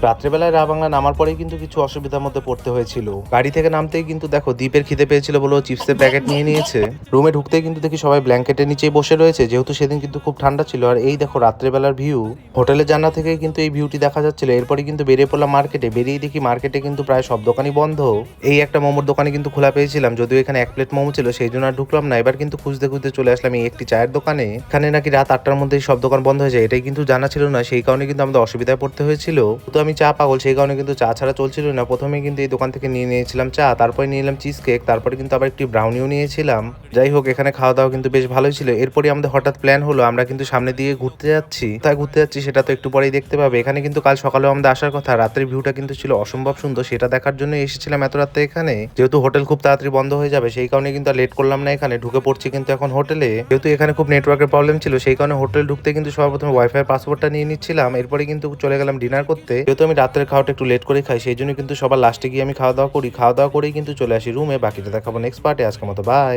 রাত্রেবেলায় বাংলা নামার পরেই কিন্তু কিছু অসুবিধার মধ্যে পড়তে হয়েছিল। গাড়ি থেকে নামতেই কিন্তু দেখো দীপের খিদে পেয়েছিল বলে ও চিপসের প্যাকেট নিয়ে নিয়েছে। রুমে ঢুকতেই কিন্তু দেখি সবাই ব্ল্যাঙ্কেটের নিচেই বসে রয়েছে, যেহেতু সেদিন কিন্তু খুব ঠান্ডা ছিল। আর এই দেখো রাত্রেবেলার ভিউ, হোটেলের জানলা থেকেই কিন্তু এই ভিউটি দেখা যাচ্ছিল। এরপরে কিন্তু বেরিয়ে পড়লাম মার্কেটে। বেরিয়ে দেখি মার্কেটে কিন্তু প্রায় সব দোকানই বন্ধ। এই একটা মোমোর দোকানে কিন্তু খোলা পেয়েছিলাম, যদিও এখানে 1 প্লেট মোমো ছিল, সেই জন্য আর ঢুকলাম না। এবার কিন্তু খুঁজতে খুঁজতে চলে আসলাম এই একটি চায়ের দোকানে। এখানে নাকি রাত 8টার মধ্যেই সব দোকান বন্ধ হয়ে যায়, এটাই কিন্তু জানা ছিল না, সেই কারণে কিন্তু আমাদের অসুবিধায় পড়তে হয়েছিল। তো আমি চা পাগল, সেই কারণে কিন্তু চা ছাড়া চলছিল না। প্রথমে কিন্তু এই দোকান থেকে নিয়ে নিয়েছিলাম চা, তারপরে নিয়ে নিলাম চিজ কেক, তারপরে কিন্তু আবার একটি ব্রাউনিও নিয়েছিলাম। যাই হোক, এখানে খাওয়া দাওয়া কিন্তু বেশ ভালোই ছিল। এরপরে আমাদের হঠাৎ প্ল্যান হলো আমরা কিন্তু সামনে দিয়ে ঘুরতে যাচ্ছি। কোথায় ঘুরতে যাচ্ছি সেটা তো একটু পরেই দেখতে পাবে। এখানে কিন্তু কাল সকালেও আমাদের আসার কথা, রাতের ভিউটা কিন্তু ছিল অসম্ভব সুন্দর, সেটা দেখার জন্য এসেছিলাম এত রাতে এখানে। যেহেতু হোটেল খুব তাড়াতাড়ি বন্ধ হয়ে যাবে, সেই কারণে কিন্তু আর লেট করলাম না, এখানে ঢুকে পড়ছি কিন্তু এখন হোটেলে। যেহেতু এখানে খুব নেটওয়ার্কের প্রবলেম ছিল, সেই কারণে হোটেল ঢুকতে কিন্তু সর্বপ্রথমে ওয়াইফাই পাসওয়ার্ডটা নিয়ে নিচ্ছিলাম। এরপরে কিন্তু চলে গেলাম ডিনার করতে। যেহেতু আমি রাতের খাওয়াটা একটু লেট করে খাই, সেই জন্য কিন্তু সবার লাস্টে গিয়ে আমি খাওয়া দাওয়া করি। খাওয়া দাওয়া করেই কিন্তু চলে আসি রুমে। বাকিটা দেখাবো নেক্সট পার্টে। আজকের মতো বাই।